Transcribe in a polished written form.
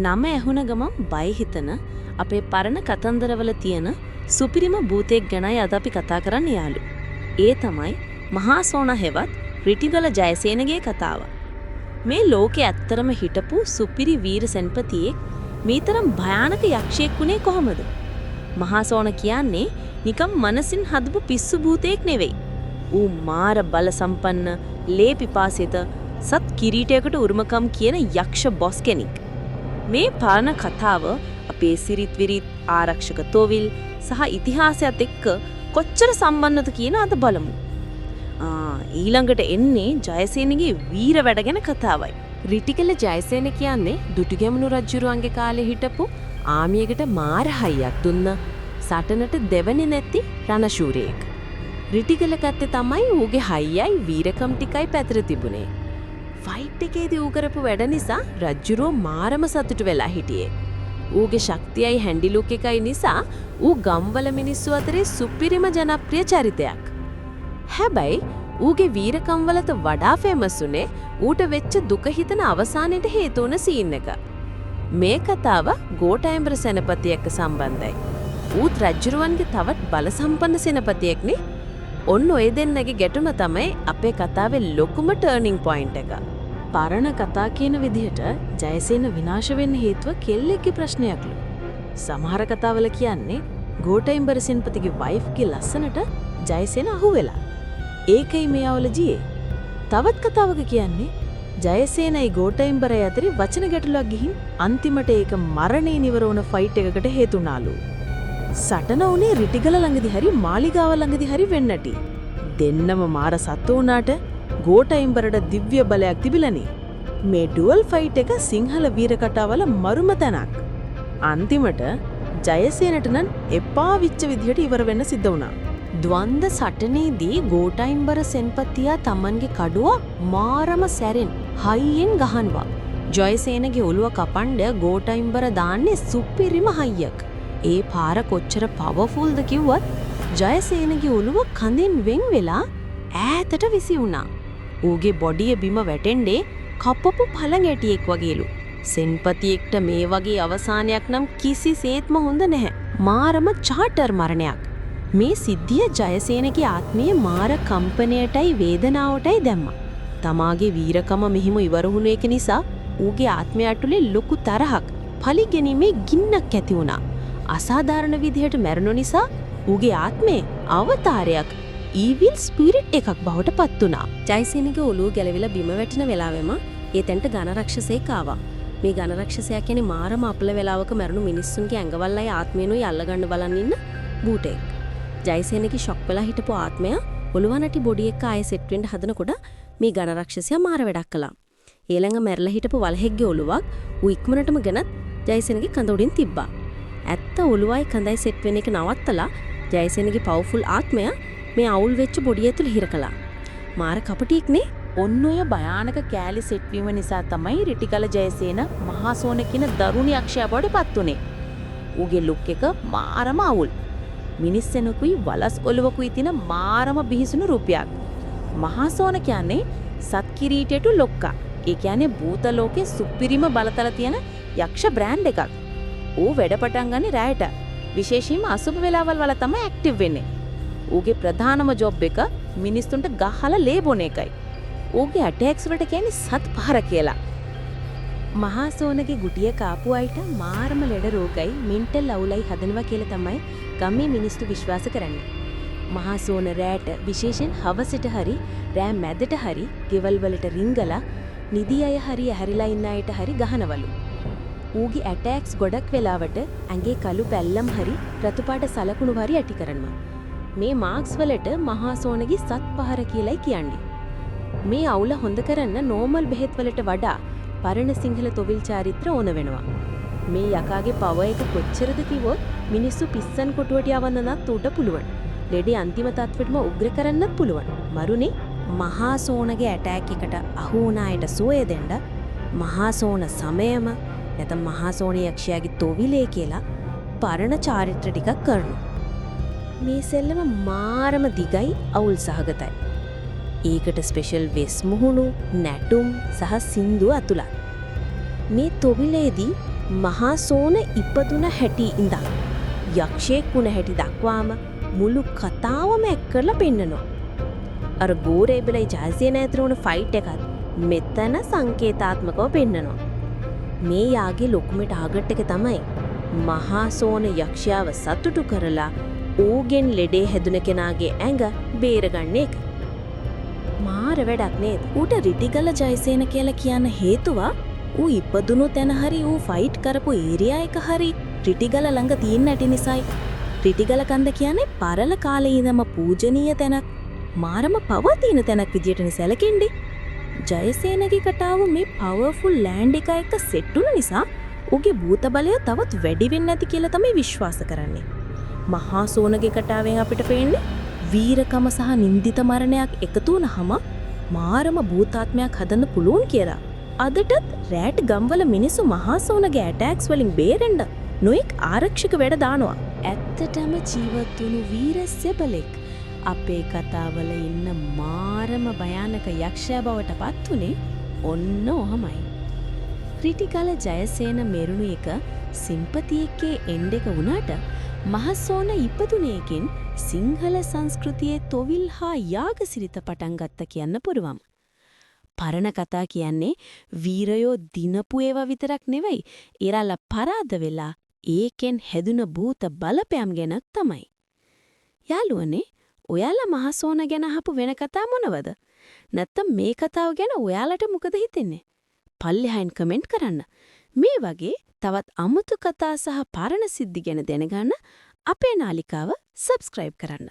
නම ඇහුණ ගමන් බය හිතන අපේ පරණ කතන්දරවල තියෙන සුපිරිම භූතයෙක් ගැනයි අද අපි කතා කරන්න යාළු. ඒ තමයි මහා සෝන හෙවත් රිටිගල ජයසේනගේ කතාව. මේ ලෝකේ ඇත්තරම හිටපු සුපිරි වීර සෙන්පතියෙක් මේතරම් භයානක යක්ෂයෙක් වුණේ කොහොමද? මහා සෝන කියන්නේ නිකම් මනසින් හදපු පිස්සු භූතයෙක් නෙවෙයි. ඌ මාර බල සම්පන්න, ලේ පිපාසිත, සත් කිරීටයකට උරුමකම් කියන යක්ෂ බොස් කෙනෙක්. මේ පාලන කතාව අපේ සිරිත් විරිත් ආරක්ෂක තොවිල් සහ ඉතිහාසයත් එක්ක කොච්චර සම්බන්ධද කියන අද බලමු. ඊළඟට එන්නේ ජයසේනගේ වීර වැඩ ගැන කතාවයි. රිටිගල ජයසේන කියන්නේ දුටුගැමුණු රජුරුවන්ගේ කාලේ හිටපු ආමියකට මාර හයියක් දුන්න සටනට දෙවනි නැති රණශූරයෙක්. රිටිගල ගත්තේ තමයි ඌගේ හයියයි වීරකම් ටිකයි පැතර තිබුණේ. ෆයිට් එකේදී ඌ කරපු වැඩ නිසා රජුරුව මාරම සතුටු වෙලා හිටියේ. ඌගේ ශක්තියයි හැන්ඩිලුක් එකයි නිසා ඌ ගම්වල මිනිස්සු අතරේ සුපිරිම ජනප්‍රිය චරිතයක්. හැබැයි ඌගේ වීරකම් වලට වඩා ෆේමස් උනේ ඌට වෙච්ච දුක හිතන අවසානයේට හේතු වුණ සීන් එක. මේ කතාව ගෝඨායම්බර සෙනපති එක්ක සම්බන්ධයි. ඌත් රජුරුවන්ගේ තවත් බල සම්පන්න සෙනපතියෙක්නේ. ඔන්න ඔය දෙන්නගේ ගැටුම තමයි අපේ කතාවේ ලොකුම ටර්නින් පොයින්ට් එක. පරණ කතා කියන විදිහට ජයසේන විනාශ වෙන්න හේතුව කෙල්ලෙක්ගේ ප්‍රශ්නයක්ලු. සමහර කතාවල කියන්නේ ගෝඨායම්බර සෙනපතිගේ වයිෆ්ගේ ලස්සනට ජයසේන අහුවෙලා. ඒකයි මෙයාවල ජීයේ. තවත් කතාවක කියන්නේ ජයසේනයි ගෝඨායම්බරය අතරේ වචන ගැටලුවක් ගිහින් අන්තිමට ඒක මරණේ නිවර වුණ ෆයිට් එකකට හේතු වුණාලු. සටන උනේ රිටිගල ළඟදී හරි මාලිගාව ළඟදී හරි වෙන්නටි. දෙන්නම මාර සත්තු වුණාට ගෝඨායම්බරට දිව්‍ය බලයක් තිබිලානේ. මේ ඩුවල් ෆයිට් එක සිංහල වීර කතාවල මරුම තැනක්. අන්තිමට ජයසේනට නම් එපා විච්ච විදිහට ඉවර වෙන්න සිද්ධ වුණා. ද්වන්ද සටනේදී ගෝඨායම්බර සෙන්පතියා තමන්ගේ කඩුව මාරම සැරෙන් හයියෙන් ගහනවා. ජයසේනගේ ඔළුව කපන්න ගෝඨායම්බර දාන්නේ සුපිරිම හයියක්. ඒ පාර කොච්චර පවර්ෆුල්ද කිව්වත් ජයසේනගේ ඔළුව කඳෙන් වෙන් වෙලා ඈතට විසි වුණා. ඌගේ බොඩිය බිම වැටෙන්නේ කපපු පළඟැටියෙක් වගේලු. සෙන්පතියෙක්ට මේ වගේ අවසානයක් නම් කිසිසේත්ම හොඳ නැහැ. මාරම චාටර් මරණයක්. මේ සිද්ධිය ජයසේනගේ ආත්මීය මාර කම්පනයටයි වේදනාවටයි දැම්මා. තමාගේ වීරකම මෙහිම ඉවර වුණ එක නිසා ඌගේ ආත්මය ඇතුලේ ලොකු තරහක්, පලිගැනීමේ ගින්නක් ඇති වුණා. අසාධාරණ විදිහට මැරුණු නිසා ඌගේ ආත්මේ අවතාරයක්, ඊවිල් ස්පිරිට් එකක් බවට පත් වුණා. ජයසේනගේ ඔළුව ගැලවිලා බිම වැටෙන වෙලාවෙම ඒ තැනට ඝනරක්ෂසයෙක් ආවා. මේ ඝනරක්ෂසයා කියන්නේ මාරම අපල වෙලාවක මැරුණු මිනිස්සුන්ගේ ඇඟවල්ලයි ආත්මේනුයි අල්ලගන්න බලන් ඉන්න බූටෙක්. ජයසේනගේ ෂොක් වෙලා හිටපු ආත්මය ඔළුවනටි බොඩි එක ආයෙ සෙට් වෙන්න හදනකොට මේ ඝනරක්ෂසයා මාර වැඩක් කළා. ඊළඟ මැරලා හිටපු වලහෙක්ගේ ඔළුවක් ඌ ඉක්මනටම ගෙනත් ජයසේනගේ කඳ උඩින් තිබ්බා. ඇත්ත ඔළුවයි කඳයි සෙට් වෙන එක නවත්තලා ජයසේනගේ පවර්ෆුල් ආත්මය මේ අවුල් වෙච්ච බොඩිය ඇතුළේ හිර කළා. මාර කපටියෙක්නේ. ඔන්න ඔය භයානක කෑලි සෙට් වීම නිසා තමයි රිටිගල ජයසේන මහා සෝන කියන දරුණු යක්ෂයා බවට පත් උනේ. ඌගේ ලුක් එක මාරම අවුල්. මිනිස්සෙනුකුයි වලස් ඔළුවකුයි තින මාරම බිහිසුණු රුපියක්. මහා සෝන කියන්නේ සත් කිරීටයට ලොක්කා. ඒ කියන්නේ භූත ලෝකේ සුපිරිම බලතල තියෙන යක්ෂ බ්‍රෑන්ඩ් එකක්. ඌ වැඩ පටන් ගන්නේ රැයට. විශේෂයෙන්ම අසුබ වෙලාවල් වල තමයි ඇක්ටිව් වෙන්නේ. ඌගේ ප්‍රධානම ජොබ් එක මිනිස්සුන්ට ගහලා ලේ බොන එකයි. ඌගේ ඇටැක්ස් වලට කියන්නේ සත් පහර කියලා. මහා සෝනගේ ගුටිය කාපු අයට මාරම ලෙඩ රෝගයි මෙන්ටල් අවුලයි හදනවා කියලා තමයි ගම්මේ මිනිස්සු විශ්වාස කරන්නේ. මහා සෝන රැට විශේෂයෙන් හවසට හරි රෑ මැදට හරි ගෙවල් වලට රිංගලා නිදි අය හරි ඇහැරිලා ඉන්න අයට හරි ගහනවලු. ඌගේ ඇටැක්ස් ගොඩක් වෙලාවට ඇඟේ කළු පැල්ලම් හරි රතු පාට සලකුණු හරි ඇති කරනවා. මේ මාක්ස් වලට මහා සෝනගේ සත් පහර කියලායි කියන්නේ. මේ අවුල හොඳ කරන්න නෝමල් බෙහෙත් වලට වඩා පරණ සිංහල තොවිල් චාරිත්‍ර ඕන වෙනවා. මේ යකාගේ පව එක කොච්චරද කිව්වොත් මිනිස්සු පිස්සන් කොටුවට යවන්නත් ඌට පුළුවන්. ලෙඩේ අන්තිම තත්වෙටම උග්‍ර කරන්නත් පුළුවන්. මරුනේ මහා සෝනගේ ඇටැක් එකට අහු වුණ අයට සුවය දෙන්න මහා සෝන සමයම නැත්නම් මහා සෝන යක්ෂයාගේ තොවිලේ කියලා පරණ චාරිත්‍ර ටිකක් කරනවා. මේ සෙල්ලම මාරම දිගයි අවුල් සහගතයි. ඒකට ස්පෙෂල් වෙස් මුහුණු, නැටුම් සහ සින්දු අතුලත්. මේ තොවිලේදී මහා සෝන ඉපදුන හැටි ඉඳන් යක්ෂයෙක් වුණ හැටි දක්වාම මුළු කතාවම එක් කරලා පෙන්නනවා. අර ගෝරේබලයි ජයසේන ඇතුළු වුණ ෆයිට් එකත් මෙතන සංකේතාත්මකව පෙන්නනවා. මේ යාගේ ලොකුම ටාගට් එක තමයි මහා සෝන යක්ෂයාව සතුටු කරලා ඌගෙන් ලෙඩේ හැදුන කෙනාගේ ඇඟ බේරගන්න එක. මාර වැඩක් නේද? ඌට රිටිගල ජයසේන කියලා කියන්න හේතුව ඌ ඉපදුණු තැන හරි ඌ ෆයිට් කරපු ඒරියා එක හරි රිටිගල ළඟ තියෙන ඇති නිසායි. රිටිගල කන්ද කියන්නේ පරල කාලේ ඉඳන්ම පූජනීය තැනක්, මාරම පවර් තියෙන තැනක් විදියට සැලකෙන්නේ. ජයසේනගේ කතාව මේ පවර්ෆුල් ලෑන්ඩ් එක එක්ක සෙට් වුණ නිසා ඌගේ භූත බලය තවත් වැඩි වෙන්න ඇති කියලා තමයි විශ්වාස කරන්නේ. මහා සෝනගේ කතාවෙන් අපිට පේන්නේ වීරකම සහ නින්දිත මරණයක් එකතු වුණාම මාරම භූතාත්මයක් හදන්න පුළුවන් කියලා. අදටත් රෑට් ගම්වල මිනිස්සු මහා සෝනගේ ඇටැක්ස් වලින් බේරෙන්න නොඑක් ආරක්ෂක වැඩ දානවා. ඇත්තටම ජීවත් වුණු වීර සෙබලෙක් අපේ කතාවල ඉන්න මාරම භයානක යක්ෂයා බවට පත් උනේ ඔන්න ඔහමයි. ක්‍රිටිකල ජයසේන මෙරුණු එක සිම්පතියෙක්ගේ එන්ඩ් එක වුණාට මහසෝන ඉපදුනේකින් සිංහල සංස්කෘතියේ තොවිල් හා යාගසිරිත පටන් ගත්ත කියන්න පුරුවම්. පරණ කතා කියන්නේ වීරයෝ දිනපු ඒවා විතරක් නෙවෙයි, ඉරාල පරාද වෙලා ඒකෙන් හැදුන භූත බලපෑම් ගැන තමයි. යාළුවනේ, ඔයාලා මහසෝන ගැන අහපු වෙන කතා මොනවද? නැත්තම් මේ කතාව ගැන ඔයාලට මොකද හිතෙන්නේ? පල්ලෙහායින් කමෙන්ට් කරන්න. මේ වගේ තවත් අමුතු කතා සහ පරණ සිද්ධි ගැන දැනගන්න අපේ නාලිකාව සබ්ස්ක්‍රයිබ් කරන්න.